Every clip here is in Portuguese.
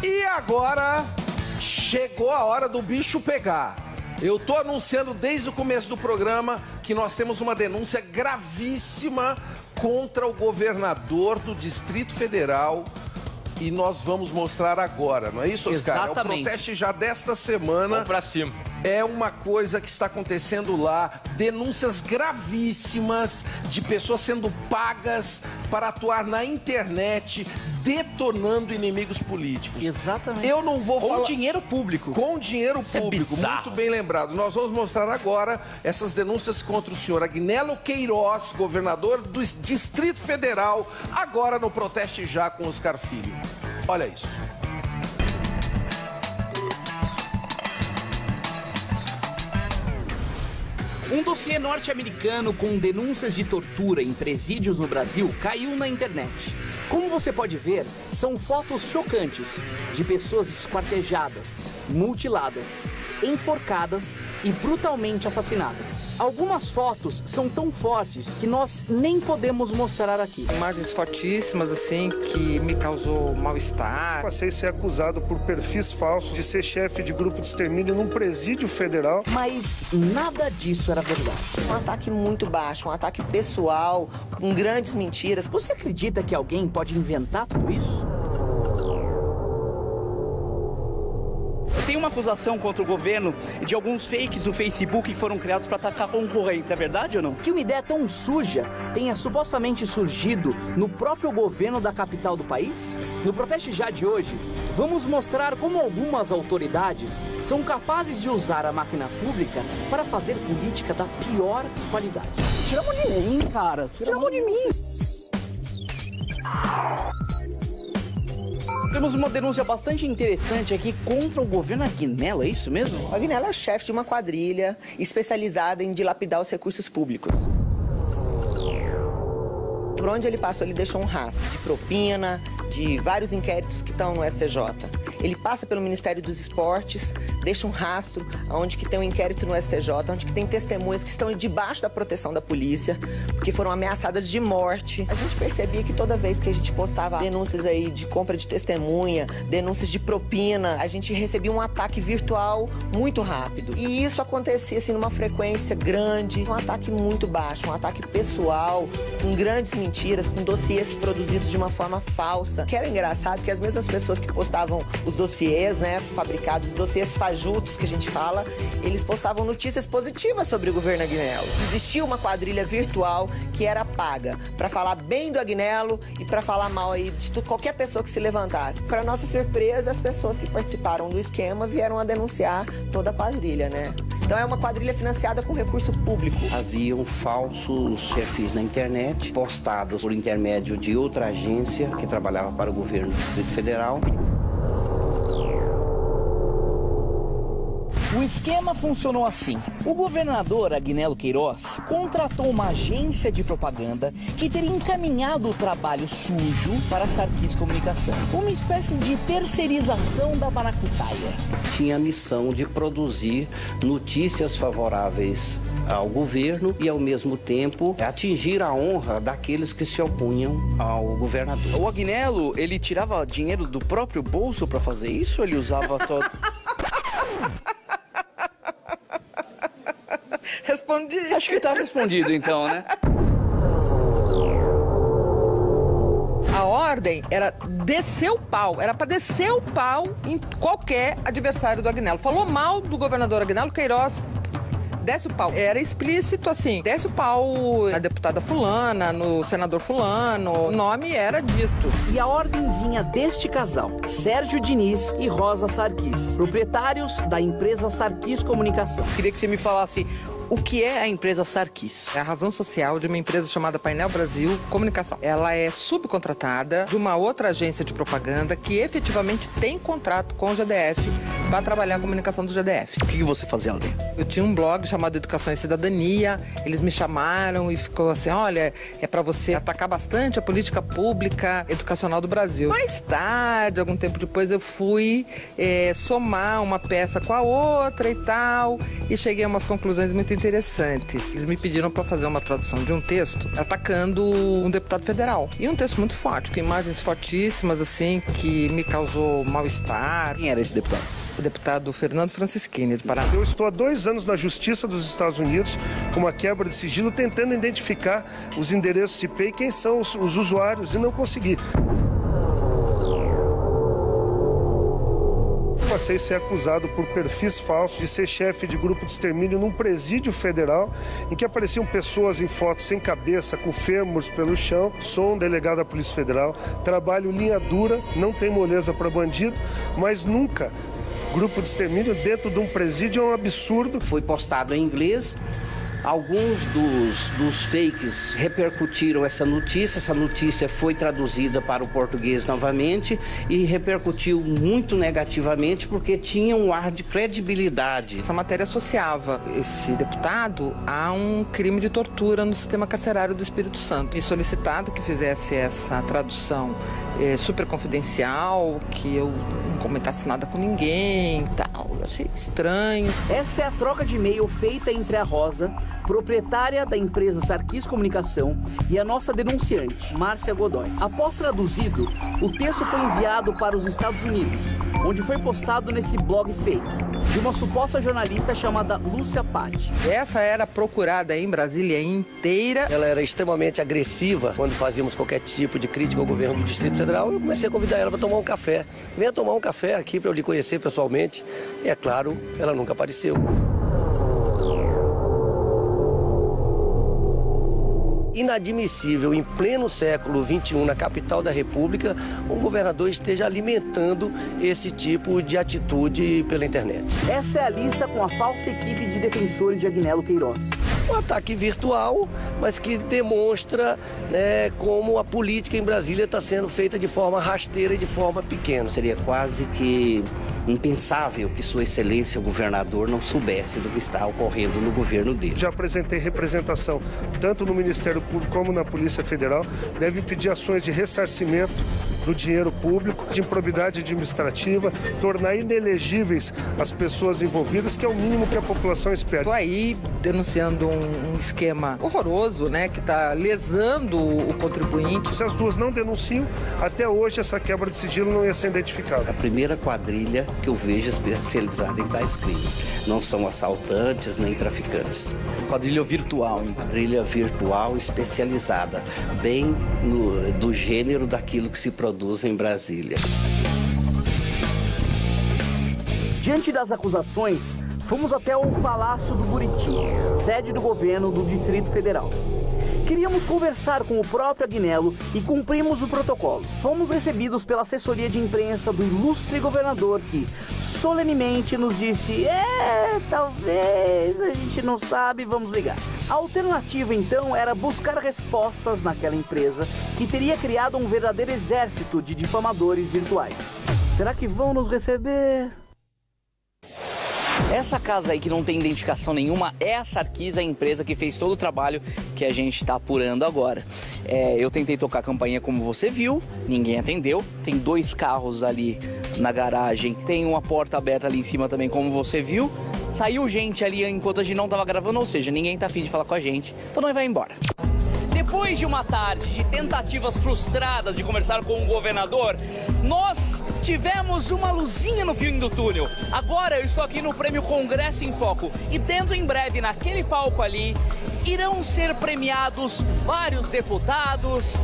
E agora chegou a hora do bicho pegar. Eu tô anunciando desde o começo do programa que nós temos uma denúncia gravíssima contra o governador do Distrito Federal. E nós vamos mostrar agora, não é isso, Oscar? Exatamente. É o Proteste Já desta semana. Vamos pra cima. É uma coisa que está acontecendo lá, denúncias gravíssimas de pessoas sendo pagas para atuar na internet, detonando inimigos políticos. Exatamente. Eu não vou falar... Com dinheiro público. Com dinheiro público, bizarro. muito bem lembrado. Nós vamos mostrar agora essas denúncias contra o senhor Agnello Queiroz, governador do Distrito Federal, agora no Proteste Já com Oscar Filho. Olha isso. Um dossiê norte-americano com denúncias de tortura em presídios no Brasil caiu na internet. Como você pode ver, são fotos chocantes de pessoas esquartejadas, mutiladas, enforcadas e brutalmente assassinadas. Algumas fotos são tão fortes que nós nem podemos mostrar aqui. Imagens fortíssimas, assim, que me causou mal-estar. Passei a ser acusado por perfis falsos de ser chefe de grupo de extermínio num presídio federal. Mas nada disso era verdade. Um ataque muito baixo, um ataque pessoal, com grandes mentiras. Você acredita que alguém pode inventar tudo isso? Tem uma acusação contra o governo de alguns fakes do Facebook que foram criados para atacar concorrentes, é verdade ou não? Que uma ideia tão suja tenha supostamente surgido no próprio governo da capital do país? No Proteste Já de hoje, vamos mostrar como algumas autoridades são capazes de usar a máquina pública para fazer política da pior qualidade. Tira a mão de mim, cara. Tira a mão de mim. Temos uma denúncia bastante interessante aqui contra o governo Agnello, é isso mesmo? O Agnello é chefe de uma quadrilha especializada em dilapidar os recursos públicos. Por onde ele passou, ele deixou um rastro de propina, de vários inquéritos que estão no STJ. Ele passa pelo Ministério dos Esportes, deixa um rastro onde que tem um inquérito no STJ, onde que tem testemunhas que estão debaixo da proteção da polícia, porque foram ameaçadas de morte. A gente percebia que toda vez que a gente postava denúncias aí de compra de testemunha, denúncias de propina, a gente recebia um ataque virtual muito rápido. E isso acontecia assim numa frequência grande, um ataque muito baixo, um ataque pessoal, com grandes mentiras, com dossiês produzidos de uma forma falsa. Que era engraçado que as mesmas pessoas que postavam os dossiês, né, fabricados, os dossiês fajutos que a gente fala, eles postavam notícias positivas sobre o governo Agnello. Existia uma quadrilha virtual que era paga para falar bem do Agnello e para falar mal aí de qualquer pessoa que se levantasse. Para nossa surpresa, as pessoas que participaram do esquema vieram a denunciar toda a quadrilha, né? Então é uma quadrilha financiada com recurso público. Haviam falsos perfis na internet, postados por intermédio de outra agência que trabalhava para o governo do Distrito Federal. O esquema funcionou assim. O governador Agnello Queiroz contratou uma agência de propaganda que teria encaminhado o trabalho sujo para a Sarkis Comunicação. Uma espécie de terceirização da maracutaia. Tinha a missão de produzir notícias favoráveis ao governo e, ao mesmo tempo, atingir a honra daqueles que se opunham ao governador. O Agnello, ele tirava dinheiro do próprio bolso para fazer isso ou ele usava todo... Respondi. Acho que tá respondido então, né? A ordem era descer o pau, era para descer o pau em qualquer adversário do Agnello. Falou mal do governador Agnello Queiroz, desce o pau. Era explícito assim, desce o pau na deputada fulana, no senador fulano, o nome era dito. E a ordem vinha deste casal, Sérgio Diniz e Rosa Sarkis, proprietários da empresa Sarkis Comunicação. Queria que você me falasse o que é a empresa Sarkis. É a razão social de uma empresa chamada Painel Brasil Comunicação. Ela é subcontratada de uma outra agência de propaganda que efetivamente tem contrato com o GDF para trabalhar a comunicação do GDF. O que você fazia ali? Eu tinha um blog chamado Educação e Cidadania, eles me chamaram e ficou assim, olha, é para você atacar bastante a política pública educacional do Brasil. Mais tarde, algum tempo depois, eu fui somar uma peça com a outra e tal, e cheguei a umas conclusões muito interessantes. Eles me pediram para fazer uma tradução de um texto atacando um deputado federal. E um texto muito forte, com imagens fortíssimas, assim, que me causou mal-estar. Quem era esse deputado? O deputado Fernando Francischini, do Paraná. Eu estou há 2 anos na Justiça dos Estados Unidos com uma quebra de sigilo, tentando identificar os endereços IP e quem são os usuários, e não consegui. Passei a ser acusado por perfis falsos de ser chefe de grupo de extermínio num presídio federal em que apareciam pessoas em fotos sem cabeça, com fêmurs pelo chão. Sou um delegado da Polícia Federal, trabalho linha dura, não tem moleza para bandido, mas nunca grupo de extermínio dentro de um presídio é um absurdo. Foi postado em inglês. Alguns dos fakes repercutiram essa notícia foi traduzida para o português novamente e repercutiu muito negativamente porque tinha um ar de credibilidade. Essa matéria associava esse deputado a um crime de tortura no sistema carcerário do Espírito Santo. E solicitado que fizesse essa tradução super confidencial, que eu não comentasse nada com ninguém e tal. Eu achei estranho. Esta é a troca de e-mail feita entre a Rosa, proprietária da empresa Sarkis Comunicação, e a nossa denunciante, Márcia Godoy. Após traduzido, o texto foi enviado para os Estados Unidos, onde foi postado nesse blog fake de uma suposta jornalista chamada Lúcia Patti. Essa era procurada em Brasília inteira. Ela era extremamente agressiva quando fazíamos qualquer tipo de crítica ao governo do Distrito Federal. Eu comecei a convidar ela para tomar um café. Venha tomar um café aqui para eu lhe conhecer pessoalmente. E é claro, ela nunca apareceu. Inadmissível, em pleno século XXI, na capital da República, um governador esteja alimentando esse tipo de atitude pela internet. Essa é a lista com a falsa equipe de defensores de Agnello Queiroz. Um ataque virtual, mas que demonstra como a política em Brasília está sendo feita de forma rasteira e de forma pequena. Seria quase que impensável que Sua Excelência, o governador, não soubesse do que está ocorrendo no governo dele. Já apresentei representação tanto no Ministério Público como na Polícia Federal. Deve pedir ações de ressarcimento do dinheiro público, de improbidade administrativa, tornar inelegíveis as pessoas envolvidas, que é o mínimo que a população espera. Estou aí denunciando um esquema horroroso, que está lesando o contribuinte. Se as duas não denunciam, até hoje essa quebra de sigilo não ia ser identificada. A primeira quadrilha que eu vejo especializada em tais crimes. Não são assaltantes nem traficantes. Quadrilha virtual, hein? Quadrilha virtual especializada, bem do gênero daquilo que se produz em Brasília. Diante das acusações, fomos até o Palácio do Buriti, sede do governo do Distrito Federal. Queríamos conversar com o próprio Agnello e cumprimos o protocolo. Fomos recebidos pela assessoria de imprensa do ilustre governador que solenemente nos disse: talvez, a gente não sabe, vamos ligar. A alternativa então era buscar respostas naquela empresa que teria criado um verdadeiro exército de difamadores virtuais. Será que vão nos receber? Essa casa aí que não tem identificação nenhuma é a Sarkis, a empresa que fez todo o trabalho que a gente está apurando agora. Eu tentei tocar a campainha como você viu, ninguém atendeu. Tem 2 carros ali na garagem, tem uma porta aberta ali em cima também como você viu. Saiu gente ali enquanto a gente não estava gravando, ou seja, ninguém tá afim de falar com a gente, então nós vai embora. Depois de uma tarde de tentativas frustradas de conversar com o governador, nós tivemos uma luzinha no fim do túnel. Agora eu estou aqui no Prêmio Congresso em Foco e dentro em breve, naquele palco ali, irão ser premiados vários deputados,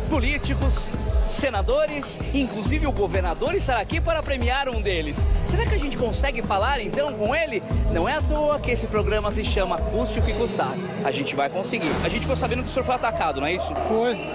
políticos, senadores, inclusive o governador estará aqui para premiar um deles. Será que a gente consegue falar então com ele? Não é à toa que esse programa se chama Custe o que Custar. A gente vai conseguir. A gente ficou sabendo que o senhor foi atacado, não é isso?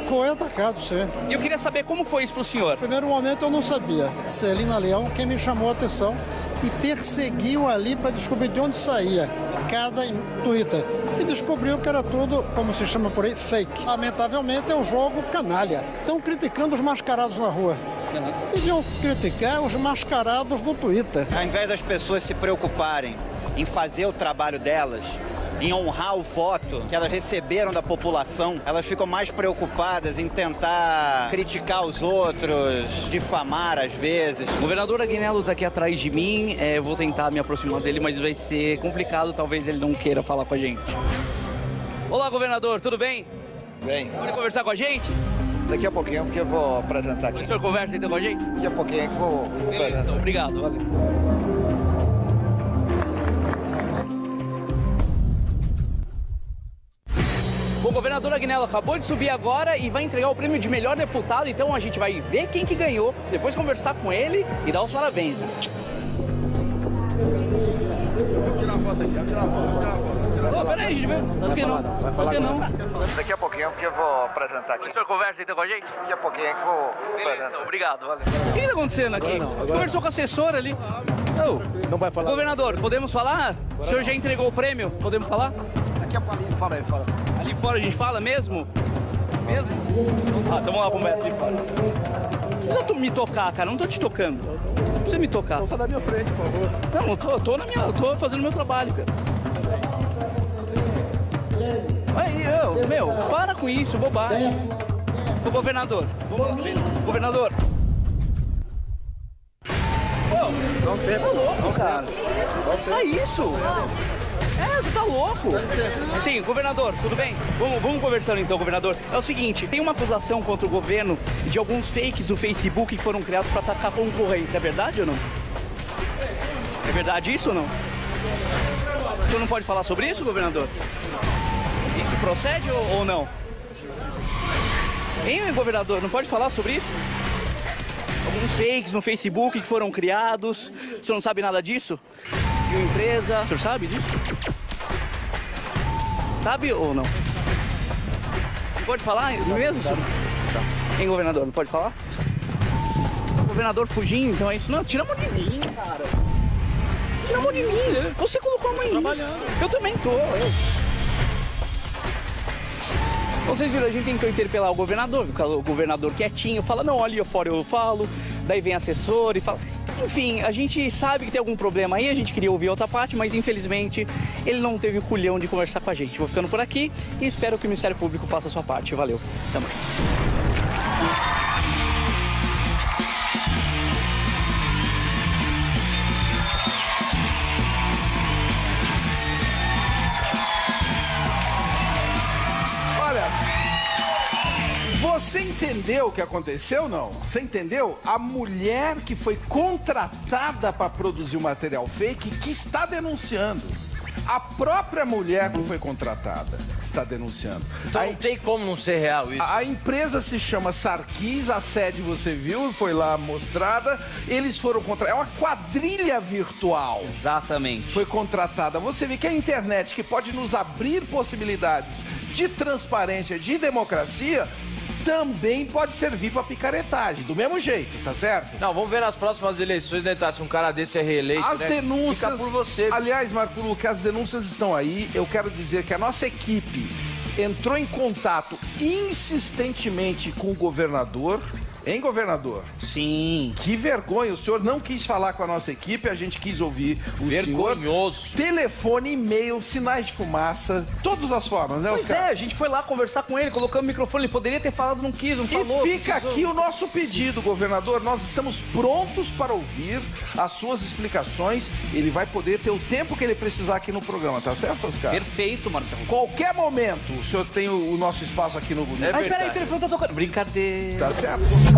Foi atacado, sim. E eu queria saber como foi isso para o senhor. No primeiro momento eu não sabia. Celina Leão, quem me chamou a atenção e perseguiu ali para descobrir de onde saía cada Twitter. E descobriu que era tudo, como se chama por aí, fake. Lamentavelmente é um jogo canalha. Estão criticando os mascarados na rua. Deviam criticar os mascarados do Twitter. Ao invés das pessoas se preocuparem em fazer o trabalho delas, em honrar o voto que elas receberam da população, elas ficam mais preocupadas em tentar criticar os outros, difamar às vezes. O governador Aguinaldo está aqui atrás de mim, eu vou tentar me aproximar dele, mas vai ser complicado, talvez ele não queira falar com a gente. Olá, governador, tudo bem? Bem. Pode conversar com a gente? Daqui a pouquinho, porque eu vou apresentar aqui. O senhor conversa então com a gente? Daqui a pouquinho que eu vou apresentar. Então, obrigado, valeu. O governador Aguinaldo acabou de subir agora e vai entregar o prêmio de melhor deputado, então a gente vai ver quem que ganhou, depois conversar com ele e dar os parabéns. Né? Vamos tirar a foto aqui, vamos tirar a foto. Peraí, gente, por que não? Por que não? Daqui a pouquinho, porque eu vou apresentar aqui. O senhor conversa então com a gente? Daqui a pouquinho que eu vou apresentar. Então, obrigado, valeu. O que está acontecendo aqui? Conversou com a assessora ali. Não vai falar. Governador, podemos falar? O senhor já entregou o prêmio? Podemos falar? Daqui a pouquinho, fala aí, fala. Ali fora a gente fala mesmo? Mesmo? Ah, então vamos lá, conversa ali fora. Não precisa me tocar, cara, não tô te tocando. Não precisa me tocar. Sai da minha frente, por favor. Não, eu tô fazendo meu trabalho, cara. Aí, para com isso, bobagem. Ô, governador, governador. Você tá louco, cara. Só isso. Você tá louco? Sim, governador, tudo bem? Vamos conversando então, governador. É o seguinte, tem uma acusação contra o governo de alguns fakes do Facebook que foram criados para atacar concorrentes. É verdade ou não? É verdade isso ou não? O senhor não pode falar sobre isso, governador? Isso procede ou não? Hein, governador, não pode falar sobre isso? Alguns fakes no Facebook que foram criados. O senhor não sabe nada disso? De uma empresa. O senhor sabe disso? Sabe ou não? Não pode falar mesmo? Hein, governador, não pode falar? O governador fugindo, então é isso? Não, tira a mão de mim, cara. Tira a mão de mim. Você colocou a mão em mim. Eu também tô. Vocês viram, a gente tentou interpelar o governador quietinho, fala, não, ali fora eu falo, daí vem assessor e fala... Enfim, a gente sabe que tem algum problema aí, a gente queria ouvir outra parte, mas infelizmente ele não teve o culhão de conversar com a gente. Vou ficando por aqui e espero que o Ministério Público faça a sua parte. Valeu, até mais. Você entendeu o que aconteceu, não? Você entendeu? A mulher que foi contratada para produzir o material fake que está denunciando. A própria mulher que foi contratada está denunciando. Então não tem como não ser real isso. A empresa se chama Sarkis, a sede você viu, foi lá mostrada. Eles foram contratados. É uma quadrilha virtual. Exatamente. Foi contratada. Você vê que a internet, que pode nos abrir possibilidades de transparência, de democracia, também pode servir para picaretagem, do mesmo jeito, tá certo? Não, vamos ver nas próximas eleições, né, tá? Se um cara desse é reeleito, as denúncias, fica por você. Aliás, Marco Luque, as denúncias estão aí. Eu quero dizer que a nossa equipe entrou em contato insistentemente com o governador. Hein, governador? Sim. Que vergonha, o senhor não quis falar com a nossa equipe, a gente quis ouvir o vergonhoso. Senhor. Telefone, e-mail, sinais de fumaça, todas as formas, né, Oscar? Pois a gente foi lá conversar com ele, colocamos o microfone, ele poderia ter falado, não quis, não falou. E fica aqui o nosso pedido, governador, nós estamos prontos para ouvir as suas explicações, ele vai poder ter o tempo que ele precisar aqui no programa, tá certo, Oscar? Perfeito, Marcão. Qualquer momento, o senhor tem o nosso espaço aqui no... Mas peraí, o telefone tá tocando. Brincadeira. Tá certo.